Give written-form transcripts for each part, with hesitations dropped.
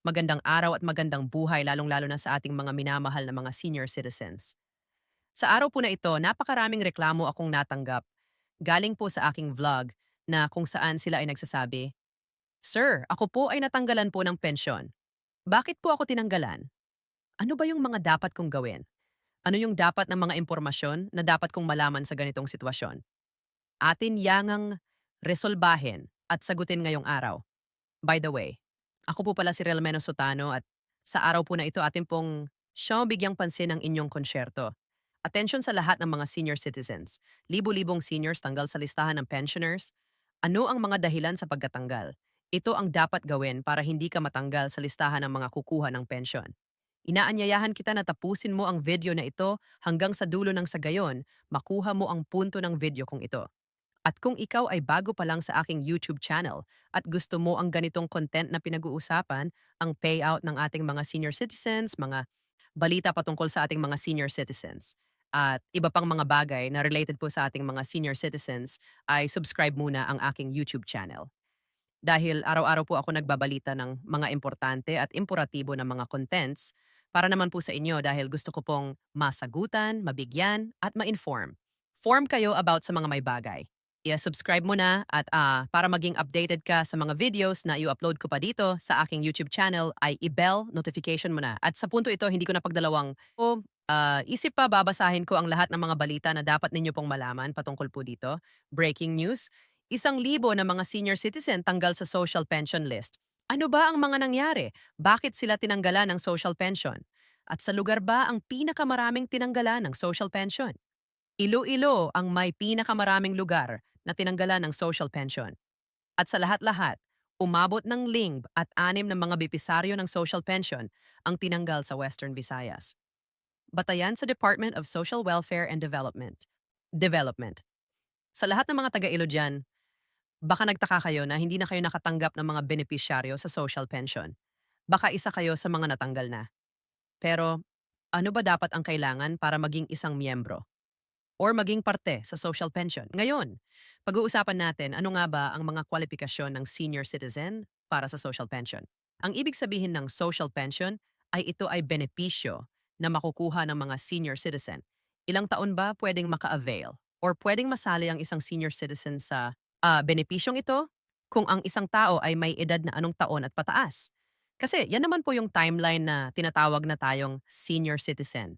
Magandang araw at magandang buhay lalong-lalo na sa ating mga minamahal na mga senior citizens. Sa araw po na ito, napakaraming reklamo akong natanggap. Galing po sa aking vlog na kung saan sila ay nagsasabi, "Sir, ako po ay natanggalan po ng pensyon. Bakit po ako tinanggalan? Ano ba yung mga dapat kong gawin? Ano yung dapat ng mga impormasyon na dapat kong malaman sa ganitong sitwasyon?" Atin yangang resolbahin at sagutin ngayong araw. By the way, ako po pala si Relmeno Sotano at sa araw po na ito atin pong siyang bigyang pansin ang inyong konsyerto. Atensyon sa lahat ng mga senior citizens. Libo-libong seniors tanggal sa listahan ng pensioners. Ano ang mga dahilan sa pagkatanggal? Ito ang dapat gawin para hindi ka matanggal sa listahan ng mga kukuha ng pensyon. Inaanyayahan kita na tapusin mo ang video na ito hanggang sa dulo ng sa gayon, makuha mo ang punto ng video kong ito. At kung ikaw ay bago pa lang sa aking YouTube channel at gusto mo ang ganitong content na pinag-uusapan, ang payout ng ating mga senior citizens, mga balita patungkol sa ating mga senior citizens, at iba pang mga bagay na related po sa ating mga senior citizens, ay subscribe muna ang aking YouTube channel. Dahil araw-araw po ako nagbabalita ng mga importante at imporatibo na mga contents para naman po sa inyo dahil gusto ko pong masagutan, mabigyan, at ma-inform. Form kayo about sa mga may bagay. I-subscribe mo na at para maging updated ka sa mga videos na i-upload ko pa dito sa aking YouTube channel ay i-bell notification mo na. At sa punto ito, hindi ko na pagdalawang isip pa babasahin ko ang lahat ng mga balita na dapat ninyo pong malaman patungkol po dito. Breaking news, 1,000 na mga senior citizen tanggal sa social pension list. Ano ba ang mga nangyari? Bakit sila tinanggalan ng social pension? At sa lugar ba ang pinakamaraming tinanggalan ng social pension? Iloilo ang may pinakamaraming lugar na tinanggalan ng social pension. At sa lahat-lahat, umabot ng 5 ng mga bepisaryo ng social pension ang tinanggal sa Western Visayas. Batayan sa Department of Social Welfare and Development. Development. Sa lahat ng mga taga-ilo dyan, baka nagtaka kayo na hindi na kayo nakatanggap ng mga benepisyaryo sa social pension. Baka isa kayo sa mga natanggal na. Pero ano ba dapat ang kailangan para maging isang miyembro? Or maging parte sa social pension. Ngayon, pag-uusapan natin ano nga ba ang mga kwalifikasyon ng senior citizen para sa social pension. Ang ibig sabihin ng social pension ay ito ay benepisyo na makukuha ng mga senior citizen. Ilang taon ba pwedeng maka-avail or pwedeng masali ang isang senior citizen sa benepisyong ito kung ang isang tao ay may edad na anong taon at pataas. Kasi yan naman po yung timeline na tinatawag na tayong senior citizen.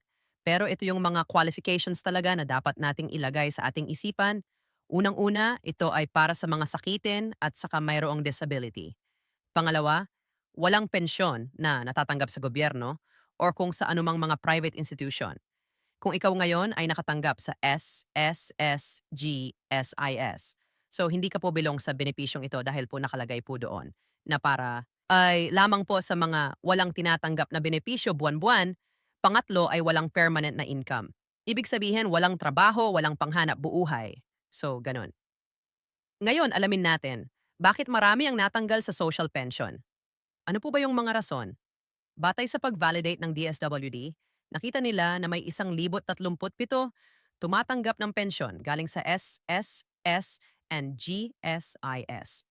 Pero ito yung mga qualifications talaga na dapat nating ilagay sa ating isipan. Unang-una, ito ay para sa mga sakitin at saka mayroong disability. Pangalawa, walang pensyon na natatanggap sa gobyerno or kung sa anumang mga private institution. Kung ikaw ngayon ay nakatanggap sa SSSGSIS. So hindi ka po belong sa benepisyong ito dahil po nakalagay po doon na para ay lamang po sa mga walang tinatanggap na benepisyo buwan-buwan. Pangatlo ay walang permanent na income. Ibig sabihin walang trabaho, walang panghanap buhay. So ganun. Ngayon alamin natin, bakit marami ang natanggal sa social pension? Ano po ba yung mga rason? Batay sa pag-validate ng DSWD, nakita nila na may 1,037 tumatanggap ng pensyon galing sa SSS and GSIS.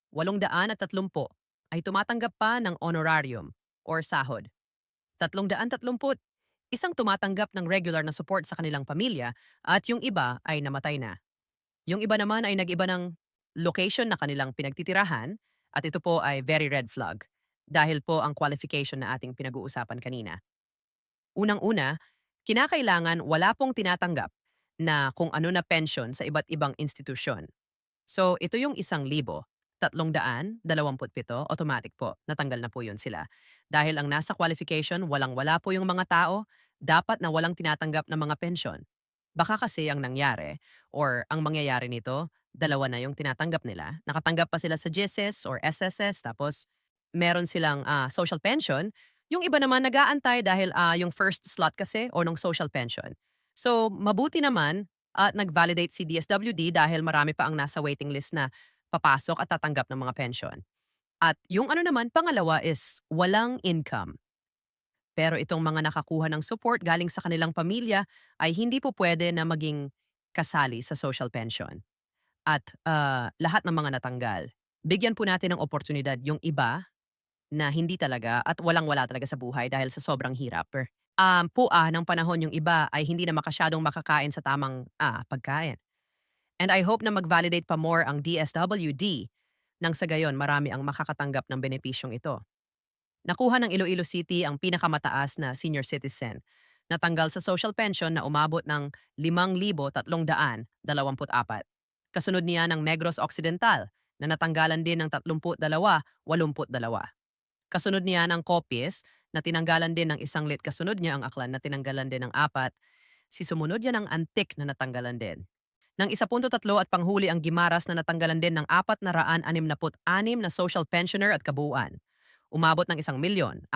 830 ay tumatanggap pa ng honorarium or sahod. 330 isang tumatanggap ng regular na support sa kanilang pamilya at yung iba ay namatay na. Yung iba naman ay nag-iba ng location na kanilang pinagtitirahan at ito po ay very red flag dahil po ang qualification na ating pinag-uusapan kanina. Unang-una, kinakailangan wala pong tinatanggap na kung ano na pension sa iba't ibang institusyon. So ito yung 1,327 automatic po, natanggal na po yun sila. Dahil ang nasa qualification, walang-wala po yung mga tao, dapat na walang tinatanggap na mga pensyon. Baka kasi ang nangyari or ang mangyayari nito, dalawa na yung tinatanggap nila. Nakatanggap pa sila sa GSS or SSS tapos meron silang social pension. Yung iba naman nag-aantay dahil yung first slot kasi o ng social pension. So mabuti naman at nag-validate si DSWD dahil marami pa ang nasa waiting list na papasok at tatanggap ng mga pension. At yung ano naman, pangalawa is walang income. Pero itong mga nakakuha ng support galing sa kanilang pamilya ay hindi po pwede na maging kasali sa social pension. At lahat ng mga natanggal, bigyan po natin ng oportunidad yung iba na hindi talaga at walang-wala talaga sa buhay dahil sa sobrang hirap. Ng panahon yung iba ay hindi na makakain sa tamang pagkain. And I hope na mag-validate pa more ang DSWD nang sa gayon marami ang makakatanggap ng benepisyong ito. Nakuha ng Iloilo City ang pinakamataas na senior citizen. Natanggal sa social pension na umabot ng 5,324. Kasunod niya ng Negros Occidental na natanggalan din ng 32,82. Kasunod niya ng Copies na tinanggalan din ng isang lit. Kasunod niya ang Aklan na tinanggalan din ng 4. Si sumunod niya ng Antik na natanggalan din ng 1.3 at panghuli ang Gimaras na natanggalan din ng 466 na social pensioner at kabuuan. Umabot ng 1,468,000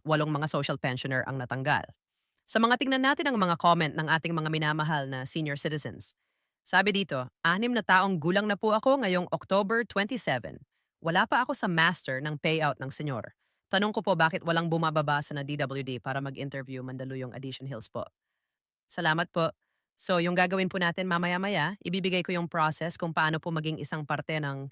mga social pensioner ang natanggal. Sa mga tingnan natin ang mga comment ng ating mga minamahal na senior citizens. Sabi dito, 6 na taong gulang na po ako ngayong October 27. Wala pa ako sa master ng payout ng senyor. Tanong ko po bakit walang bumababa sa na DWD para mag-interview Mandaluyong Addition Hills po. Salamat po. So, yung gagawin po natin mamaya-maya, ibibigay ko yung process kung paano po maging isang parte ng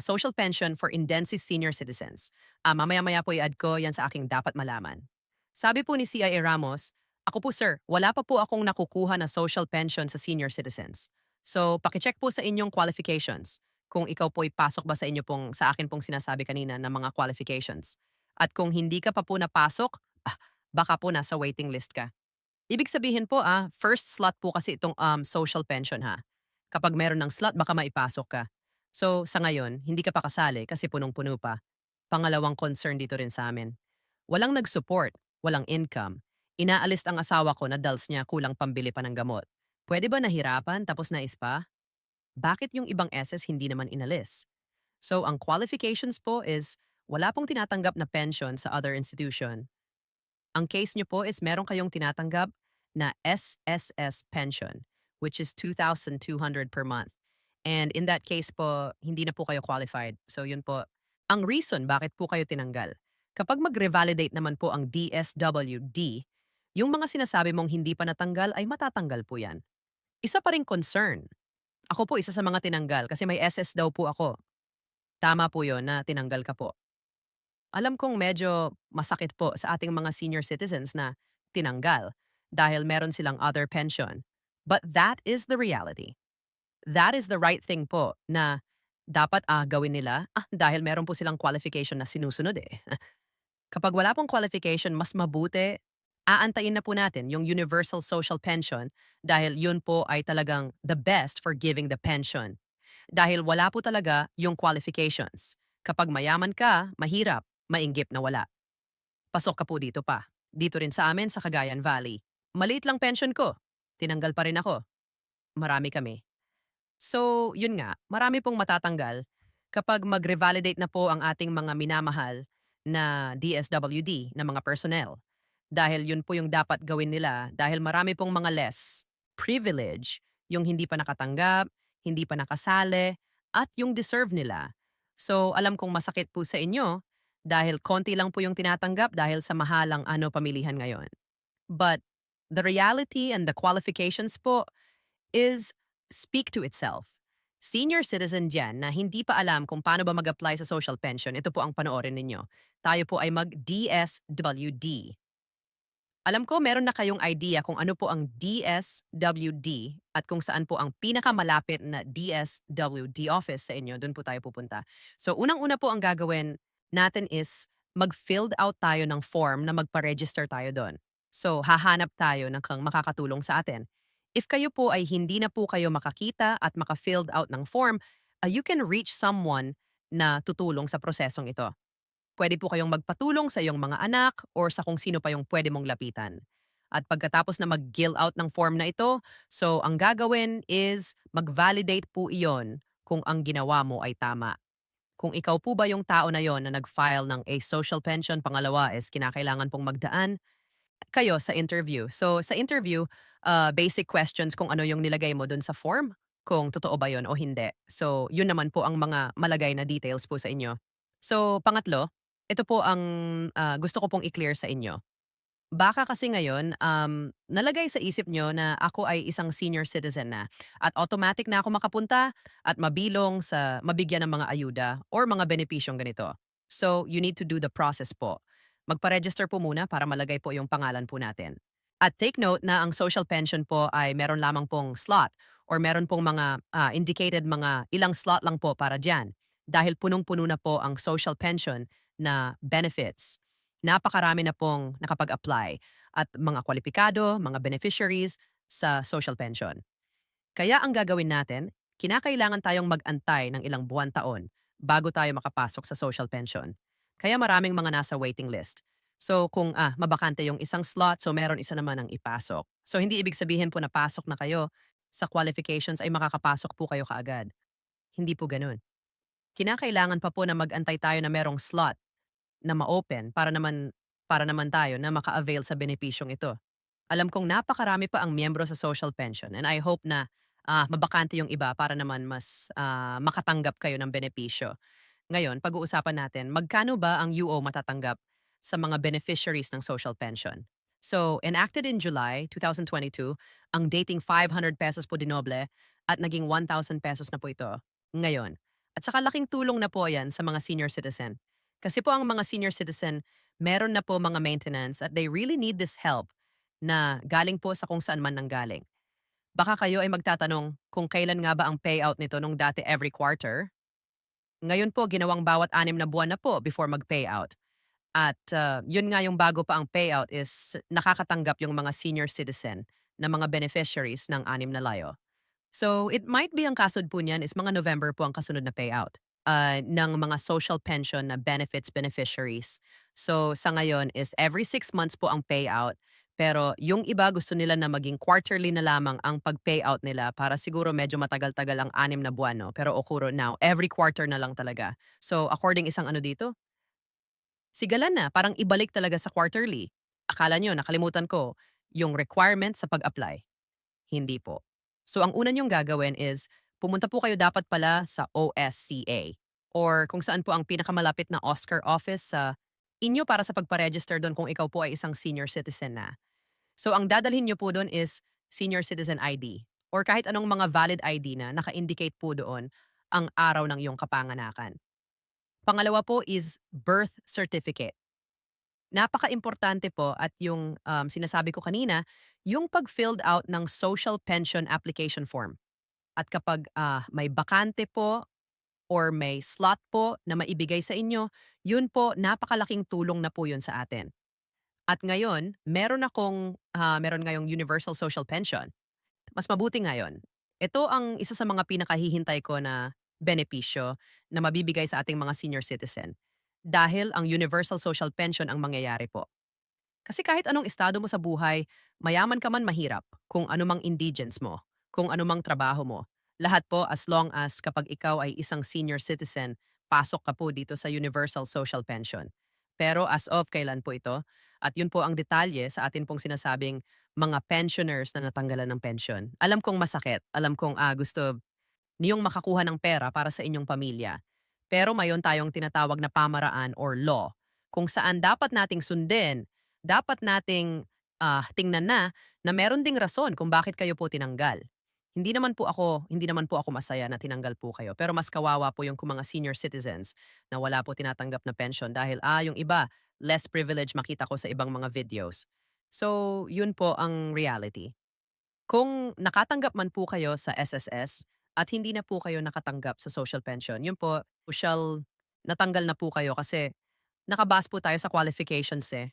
social pension for Indensis senior citizens. Mamaya-maya po i-add ko yan sa aking dapat malaman. Sabi po ni CIA Ramos, ako po sir, wala pa po akong nakukuha na social pension sa senior citizens. So, pakicheck po sa inyong qualifications kung ikaw po pasok ba sa akin pong sinasabi kanina ng mga qualifications. At kung hindi ka pa po napasok, baka po nasa waiting list ka. Ibig sabihin po first slot po kasi itong social pension ha. Kapag meron ng slot, baka maipasok ka. So, sa ngayon, hindi ka pa kasali kasi punong-puno pa. Pangalawang concern dito rin sa amin. Walang nag-support, walang income. Inaalis ang asawa ko na dals niya kulang pambili pa ng gamot. Pwede ba nahirapan tapos nais pa? Bakit yung ibang SS hindi naman inalis? So, ang qualifications po is wala pong tinatanggap na pension sa other institution. Ang case nyo po is meron kayong tinatanggap na SSS pension, which is 2,200 per month. And in that case po, hindi na po kayo qualified. So yun po. Ang reason bakit po kayo tinanggal. Kapag mag-revalidate naman po ang DSWD, yung mga sinasabi mong hindi pa natanggal ay matatanggal po yan. Isa pa ring concern. Ako po isa sa mga tinanggal kasi may SS daw po ako. Tama po yon na tinanggal ka po. Alam kong medyo masakit po sa ating mga senior citizens na tinanggal dahil meron silang other pension. But that is the reality. That is the right thing po na dapat gawin nila dahil meron po silang qualification na sinusunod eh. Kapag wala pong qualification, mas mabuti, aantayin na po natin yung Universal Social Pension dahil yun po ay talagang the best for giving the pension. Dahil wala po talaga yung qualifications. Kapag mayaman ka, mahirap, mainggip na wala. Pasok ka po dito pa. Dito rin sa amin sa Cagayan Valley. Maliit lang pension ko. Tinanggal pa rin ako. Marami kami. So, yun nga, marami pong matatanggal kapag mag-revalidate na po ang ating mga minamahal na DSWD na mga personnel. Dahil yun po yung dapat gawin nila dahil marami pong mga less privilege, yung hindi pa nakatanggap, hindi pa nakasali, at yung deserve nila. So, alam kong masakit po sa inyo dahil konti lang po yung tinatanggap dahil sa mahalang pamilihan ngayon. But the reality and the qualifications po is speak to itself. Senior citizen dyan na hindi pa alam kung paano ba mag-apply sa social pension, ito po ang panoorin ninyo. Tayo po ay mag-DSWD. Alam ko meron na kayong idea kung ano po ang DSWD at kung saan po ang pinakamalapit na DSWD office sa inyo. Doon po tayo pupunta. So unang-una po ang gagawin natin is mag-filled out tayo ng form na magpa-register tayo doon. So hahanap tayo ng kang makakatulong sa atin. If kayo po ay hindi na po kayo makakita at maka-filled out ng form, you can reach someone na tutulong sa prosesong ito. Pwede po kayong magpatulong sa iyong mga anak or sa kung sino pa yung pwede mong lapitan. At pagkatapos na mag-fill out ng form na ito, so ang gagawin is mag-validate po iyon kung ang ginawa mo ay tama. Kung ikaw po ba yung tao na yon na nag-file ng a social pension, pangalawa is kinakailangan pong magdaan kayo sa interview. So sa interview, basic questions kung ano yung nilagay mo dun sa form, kung totoo ba yon o hindi. So yun naman po ang mga malagay na details po sa inyo. So pangatlo, ito po ang gusto ko pong i-clear sa inyo. Baka kasi ngayon, nalagay sa isip nyo na ako ay isang senior citizen na at automatic na ako makapunta at mabigyan ng mga ayuda or mga benepisyong ganito. So, you need to do the process po. Magpa-register po muna para malagay po yung pangalan po natin. At take note na ang social pension po ay meron lamang pong slot or meron pong mga indicated mga ilang slot lang po para dyan. Dahil punong-puno na po ang social pension na benefits. Napakarami na pong nakapag-apply at mga kwalipikado, mga beneficiaries sa social pension. Kaya ang gagawin natin, kinakailangan tayong mag-antay ng ilang buwan taon bago tayo makapasok sa social pension. Kaya maraming mga nasa waiting list. So kung mabakante yung isang slot, so meron isa naman ang ipasok. So hindi ibig sabihin po na pasok na kayo sa qualifications ay makakapasok po kayo kaagad. Hindi po ganun. Kinakailangan pa po na mag-antay tayo na merong slot na ma-open para naman tayo na maka-avail sa benepisyong ito. Alam kong napakarami pa ang miyembro sa social pension and I hope na mabakante yung iba para naman mas makatanggap kayo ng benepisyo. Ngayon, pag-uusapan natin, magkano ba ang UO matatanggap sa mga beneficiaries ng social pension? So, enacted in July 2022, ang dating 500 pesos po dinoble at naging 1,000 pesos na po ito ngayon. At saka laking tulong na po yan sa mga senior citizen. Kasi po ang mga senior citizen, meron na po mga maintenance at they really need this help na galing po sa kung saan man nanggaling. Baka kayo ay magtatanong kung kailan nga ba ang payout nito nung dati every quarter. Ngayon po, ginawang bawat 6 na buwan na po before mag-payout. At yun nga yung bago pa ang payout is nakakatanggap yung mga senior citizen na mga beneficiaries ng 6 na layo. So it might be ang kasod po niyan is mga November po ang kasunod na payout ng mga social pension na benefits beneficiaries. So sa ngayon is every 6 months po ang payout. Pero yung iba gusto nila na maging quarterly na lamang ang pag-payout nila para siguro medyo matagal-tagal ang 6 na buwan. No? Pero okuro now, every quarter na lang talaga. So according isang ano dito, sigalan na, parang ibalik talaga sa quarterly. Akala nyo, nakalimutan ko, yung requirement sa pag-apply. Hindi po. So ang una niyong gagawin is pumunta po kayo dapat pala sa OSCA or kung saan po ang pinakamalapit na Oscar office sa inyo para sa pagpa-register doon kung ikaw po ay isang senior citizen na. So ang dadalhin niyo po doon is senior citizen ID or kahit anong mga valid ID na naka-indicate po doon ang araw ng iyong kapanganakan. Pangalawa po is birth certificate. Napaka-importante po at yung sinasabi ko kanina, yung pag-filled out ng social pension application form. At kapag may bakante po or may slot po na maibigay sa inyo, yun po napakalaking tulong na po yun sa atin. At ngayon, meron ngayong universal social pension. Mas mabuti ngayon. Ito ang isa sa mga pinakahihintay ko na benepisyo na mabibigay sa ating mga senior citizen. Dahil ang universal social pension ang mangyayari po. Kasi kahit anong estado mo sa buhay, mayaman ka man mahirap, kung anumang indigence mo, kung anumang trabaho mo, lahat po as long as kapag ikaw ay isang senior citizen, pasok ka po dito sa Universal Social Pension. Pero as of kailan po ito? At yun po ang detalye sa atin pong sinasabing mga pensioners na natanggalan ng pension. Alam kong masakit, alam kong gusto niyong makakuha ng pera para sa inyong pamilya. Pero mayon tayong tinatawag na pamaraan or law kung saan dapat nating sundin, dapat nating tingnan na meron ding rason kung bakit kayo po tinanggal. Hindi naman po ako masaya na tinanggal po kayo. Pero mas kawawa po yung kung mga senior citizens na wala po tinatanggap na pension dahil yung iba, less privilege makita ko sa ibang mga videos. So, yun po ang reality. Kung nakatanggap man po kayo sa SSS at hindi na po kayo nakatanggap sa social pension, yun po, social, natanggal na po kayo kasi nakabase po tayo sa qualifications eh.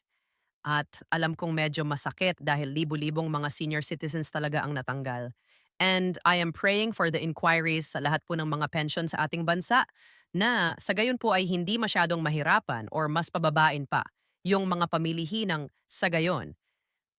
At alam kong medyo masakit dahil libu-libong mga senior citizens talaga ang natanggal. And I am praying for the inquiries sa lahat po ng mga pension sa ating bansa na sa gayon po ay hindi masyadong mahirapan or mas pababain pa yung mga pamilihinang sa gayon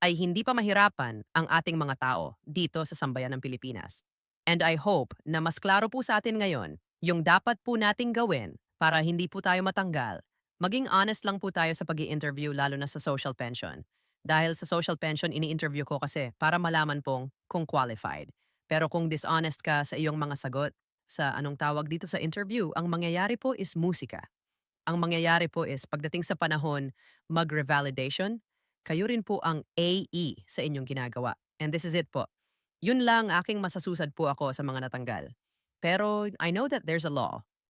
ay hindi pa mahirapan ang ating mga tao dito sa sambayan ng Pilipinas. And I hope na mas klaro po sa atin ngayon yung dapat po nating gawin para hindi po tayo matanggal. Maging honest lang po tayo sa pag interview lalo na sa social pension. Dahil sa social pension, ini-interview ko kasi para malaman pong kung qualified. Pero kung dishonest ka sa iyong mga sagot, sa anong tawag dito sa interview, ang mangyayari po is musika. Ang mangyayari po is pagdating sa panahon mag-revalidation, kayo rin po ang AE sa inyong ginagawa. And this is it po. Yun lang aking masasusad po ako sa mga natanggal. Pero I know that there's a law.